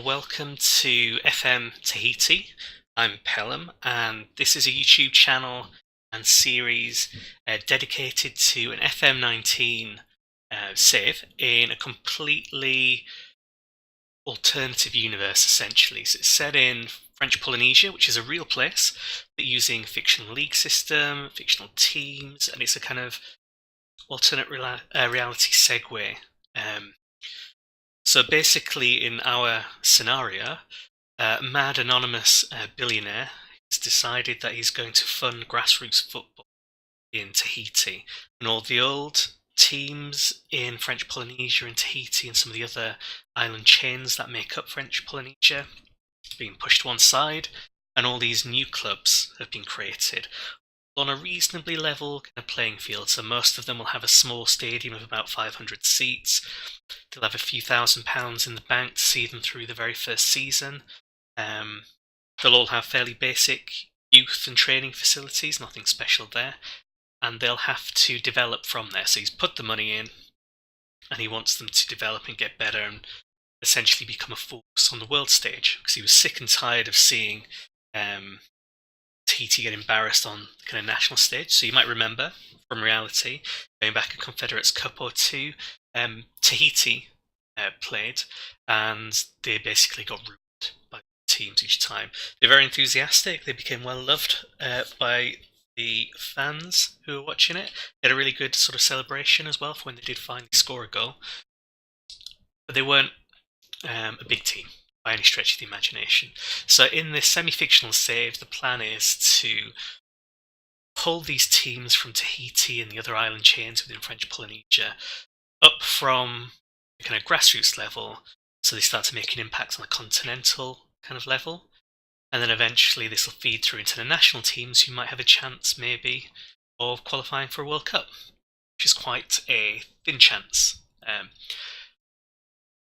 welcome to FM Tahiti. I'm Pelham, and this is a YouTube channel and series dedicated to an FM19 save in a completely alternative universe, essentially. So it's set in French Polynesia, which is a real place, but using a fictional league system, fictional teams, and it's a kind of alternate reality segue. So basically, in our scenario, a mad anonymous billionaire has decided that he's going to fund grassroots football in Tahiti, and all the old teams in French Polynesia and Tahiti and some of the other island chains that make up French Polynesia being pushed to one side, and all these new clubs have been created on a reasonably level kind of playing field. So most of them will have a small stadium of about 500 seats. They'll have a few £1,000s in the bank to see them through the very first season. They'll all have fairly basic youth and training facilities, nothing special there. And they'll have to develop from there. So he's put the money in, and he wants them to develop and get better and essentially become a force on the world stage, because he was sick and tired of seeing Tahiti get embarrassed on the kind of national stage. So you might remember from reality, going back a Confederates Cup or two, Tahiti played, and they basically got ruined by teams each time. They're very enthusiastic. They became well loved by the fans who were watching it. They had a really good sort of celebration as well for when they did finally score a goal. But they weren't a big team by any stretch of the imagination. So in this semi-fictional save, the plan is to pull these teams from Tahiti and the other island chains within French Polynesia up from a kind of grassroots level, so they start to make an impact on the continental kind of level. And then eventually this will feed through into the national teams who might have a chance, maybe, of qualifying for a World Cup, which is quite a thin chance.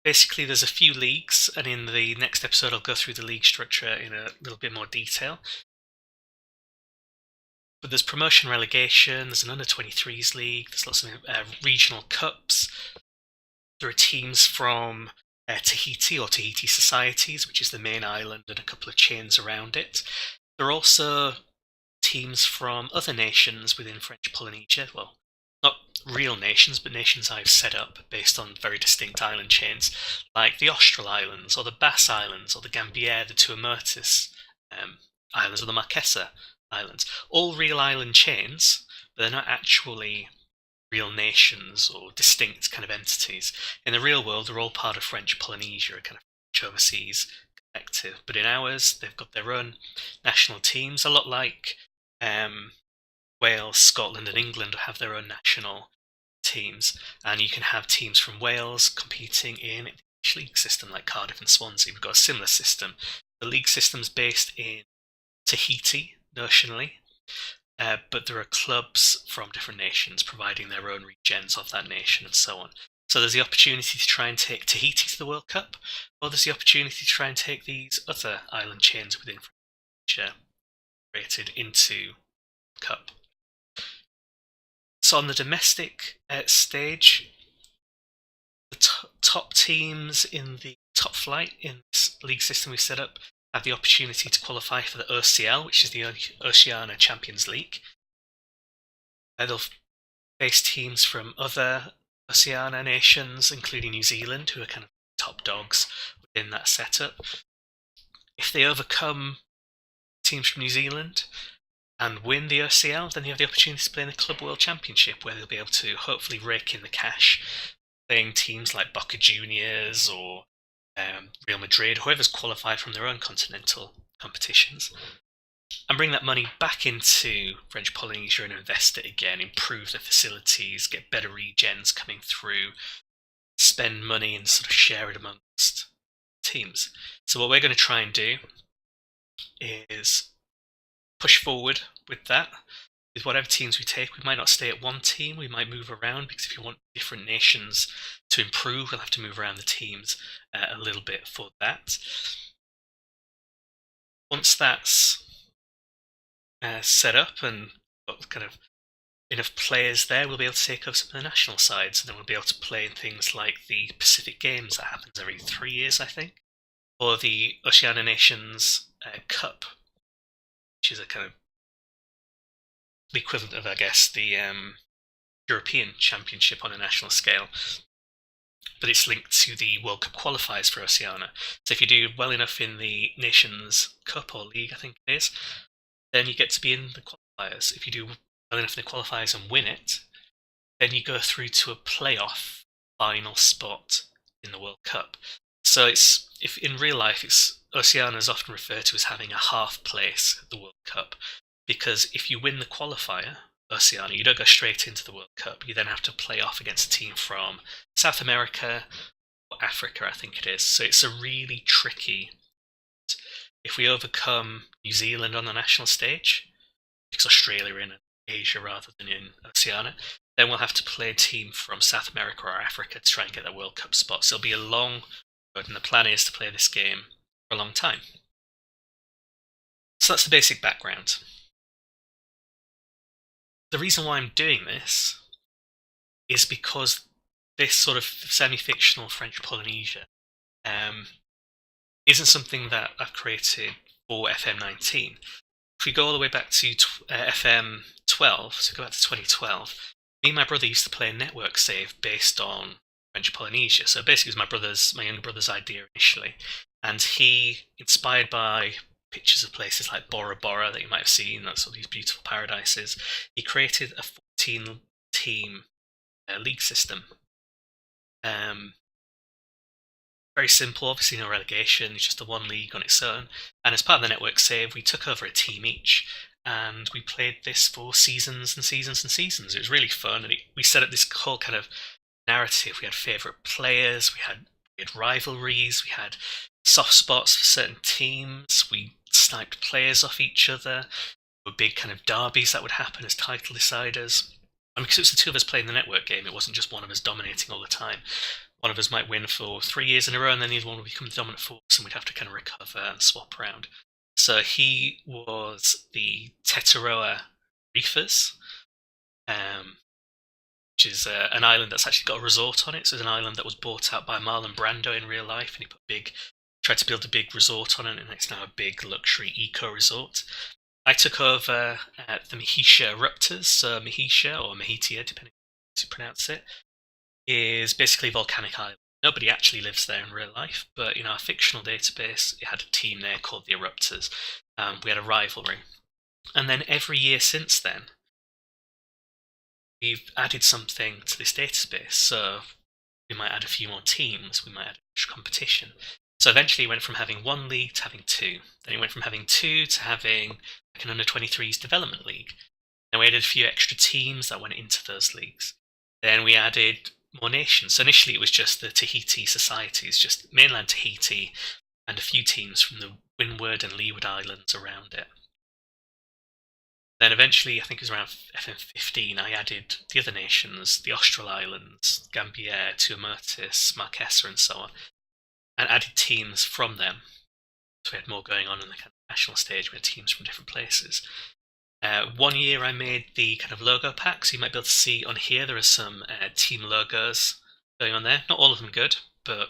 Basically, there's a few leagues, and in the next episode I'll go through the league structure in a little bit more detail. But there's promotion relegation, there's an under-23s league, there's lots of regional cups. There are teams from Tahiti or Tahiti Societies, which is the main island, and a couple of chains around it. There are also teams from other nations within French Polynesia, well, not real nations, but nations I've set up based on very distinct island chains, like the Austral Islands, or the Bass Islands, or the Gambier, the Tuamotun Islands, or the Marquesas Islands. All real island chains, but they're not actually real nations or distinct kind of entities. In the real world, they're all part of French Polynesia, a kind of French overseas collective. But in ours, they've got their own national teams, a lot like Wales, Scotland and England have their own national teams, and you can have teams from Wales competing in the English league system like Cardiff and Swansea. We've got a similar system. The league system's based in Tahiti, notionally, but there are clubs from different nations providing their own regions of that nation and so on. So there's the opportunity to try and take Tahiti to the World Cup, or there's the opportunity to try and take these other island chains within French created into the Cup. So on the domestic stage, the top teams in the top flight in this league system we've set up have the opportunity to qualify for the OCL, which is the Oceania Champions League. They'll face teams from other Oceania nations, including New Zealand, who are kind of top dogs within that setup. If they overcome teams from New Zealand and win the OCL, then they have the opportunity to play in the Club World Championship, where they'll be able to hopefully rake in the cash, playing teams like Boca Juniors or Real Madrid, whoever's qualified from their own continental competitions, and bring that money back into French Polynesia and invest it again, improve the facilities, get better regens coming through, spend money and sort of share it amongst teams. So what we're going to try and do is push forward with that. With whatever teams we take, we might not stay at one team, we might move around, because if you want different nations to improve, we'll have to move around the teams a little bit for that. Once that's set up and got kind of enough players there, we'll be able to take over some of the national sides, and then we'll be able to play in things like the Pacific Games that happens every 3 years, I think, for the Oceania Nations Cup, which is a kind of the equivalent of, I guess, the European Championship on a national scale. But it's linked to the World Cup qualifiers for Oceania. So if you do well enough in the Nations Cup or League, I think it is, then you get to be in the qualifiers. If you do well enough in the qualifiers and win it, then you go through to a playoff final spot in the World Cup. So if in real life, Oceania is often referred to as having a half place at the World Cup, because if you win the qualifier, Oceania, you don't go straight into the World Cup. You then have to play off against a team from South America or Africa, I think it is. So it's a really tricky. If we overcome New Zealand on the national stage, because Australia are in Asia rather than in Oceania, then we'll have to play a team from South America or Africa to try and get that World Cup spot. So it'll be a long road, and the plan is to play this game for a long time. So that's the basic background. The reason why I'm doing this is because this sort of semi-fictional French Polynesia isn't something that I've created for FM19. If we go all the way back to FM12, so go back to 2012, me and my brother used to play a network save based on French Polynesia. So basically it was my younger brother's idea initially, and he, inspired by pictures of places like Bora Bora that you might have seen, that's all these beautiful paradises, he created a 14-team league system. Very simple, obviously no relegation, it's just the one league on its own. And as part of the network save, we took over a team each, and we played this for seasons and seasons and seasons. It was really fun, and we set up this whole kind of narrative. We had favourite players, we had rivalries, we had soft spots for certain teams, we sniped players off each other. There were big kind of derbies that would happen as title deciders. And because it was the two of us playing the network game, it wasn't just one of us dominating all the time. One of us might win for 3 years in a row, and then the other one would become the dominant force, and we'd have to kind of recover and swap around. So he was the Hitiraa Reefers, which is an island that's actually got a resort on it. So it's an island that was bought out by Marlon Brando in real life, and he tried to build a big resort on it, and it's now a big luxury eco-resort. I took over at the Mahitia Eruptors, so Mahitia, or Mahitia, depending on how you pronounce it, is basically a volcanic island. Nobody actually lives there in real life, but in our fictional database, it had a team there called the Eruptors. We had a rivalry. And then every year since then, we've added something to this database. So we might add a few more teams, we might add extra competition. So eventually it went from having one league to having two. Then it went from having two to having like an under-23s development league. Then we added a few extra teams that went into those leagues. Then we added more nations. So initially it was just the Tahiti Societies, just mainland Tahiti, and a few teams from the Windward and Leeward Islands around it. Then eventually, I think it was around FM15, I added the other nations, the Austral Islands, Gambier, Tuamotun, Marquesas, and so on, and added teams from them. So we had more going on in the kind of national stage. We had teams from different places. 1 year I made the kind of logo pack, so you might be able to see on here there are some team logos going on there. Not all of them good, but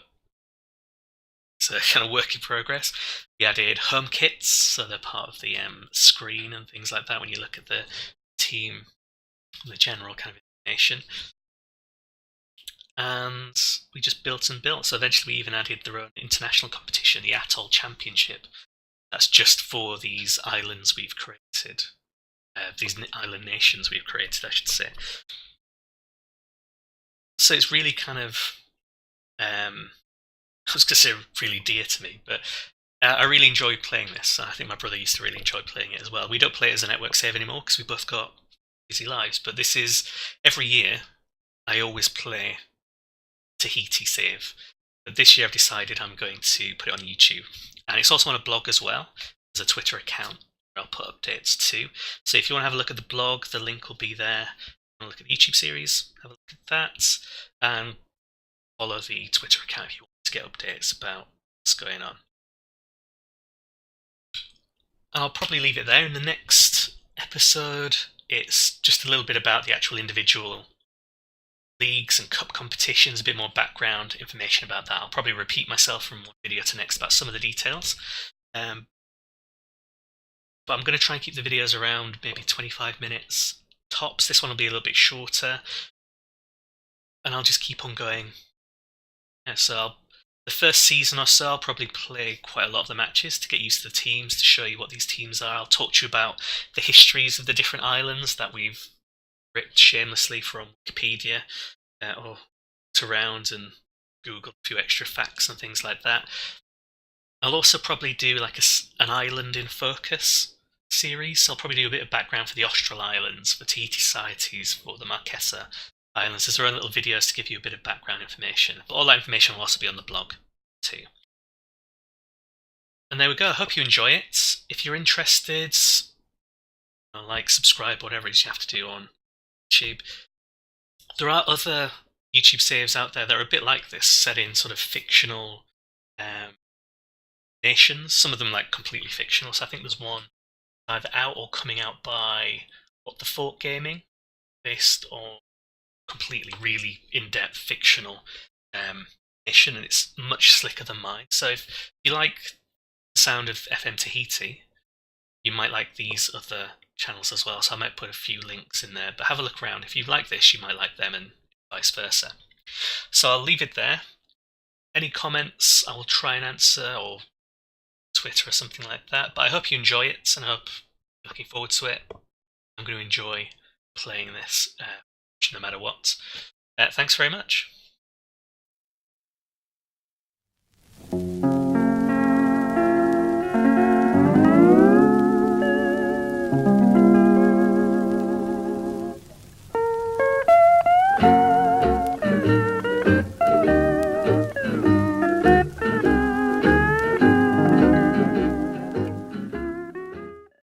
it's a kind of work in progress. We added home kits, so they're part of the screen and things like that when you look at the team, the general kind of information. And we just built and built. So eventually we even added their own international competition, the Atoll Championship. That's just for these islands we've created. These island nations we've created, I should say. So it's really kind of, I was going to say really dear to me, but I really enjoy playing this. I think my brother used to really enjoy playing it as well. We don't play it as a network save anymore because we both got busy lives, but this is, every year, I always play Tahiti save. But this year I've decided I'm going to put it on YouTube. And it's also on a blog as well. There's a Twitter account where I'll put updates too. So if you want to have a look at the blog, the link will be there. If you want to look at the YouTube series, have a look at that. And follow the Twitter account if you want to get updates about what's going on. I'll probably leave it there. In the next episode, it's just a little bit about the actual individual leagues and cup competitions, a bit more background information about that. I'll probably repeat myself from one video to next about some of the details. But I'm going to try and keep the videos around maybe 25 minutes tops. This one will be a little bit shorter, and I'll just keep on going. Yeah, so the first season or so, I'll probably play quite a lot of the matches to get used to the teams, to show you what these teams are. I'll talk to you about the histories of the different islands that we've ripped shamelessly from Wikipedia, or looked around and Googled a few extra facts and things like that. I'll also probably do like an island in focus series. So I'll probably do a bit of background for the Austral Islands, for Tahiti Societies, for the Marquesas Islands. There's their own little videos to give you a bit of background information. But all that information will also be on the blog too. And there we go. I hope you enjoy it. If you're interested, like, subscribe, whatever it is you have to do on YouTube. There are other YouTube saves out there that are a bit like this, set in sort of fictional nations. Some of them like completely fictional. So I think there's one either out or coming out by the Fort Gaming, based on completely really in-depth fictional nation, and it's much slicker than mine. So if you like the sound of FM Tahiti, you might like these other channels as well. So I might put a few links in there, but have a look around. If you like this, you might like them, and vice versa. So I'll leave it there. Any comments I will try and answer, or Twitter or something like that. But I hope you enjoy it, and I hope you're looking forward to it. I'm going to enjoy playing this no matter what. Thanks very much.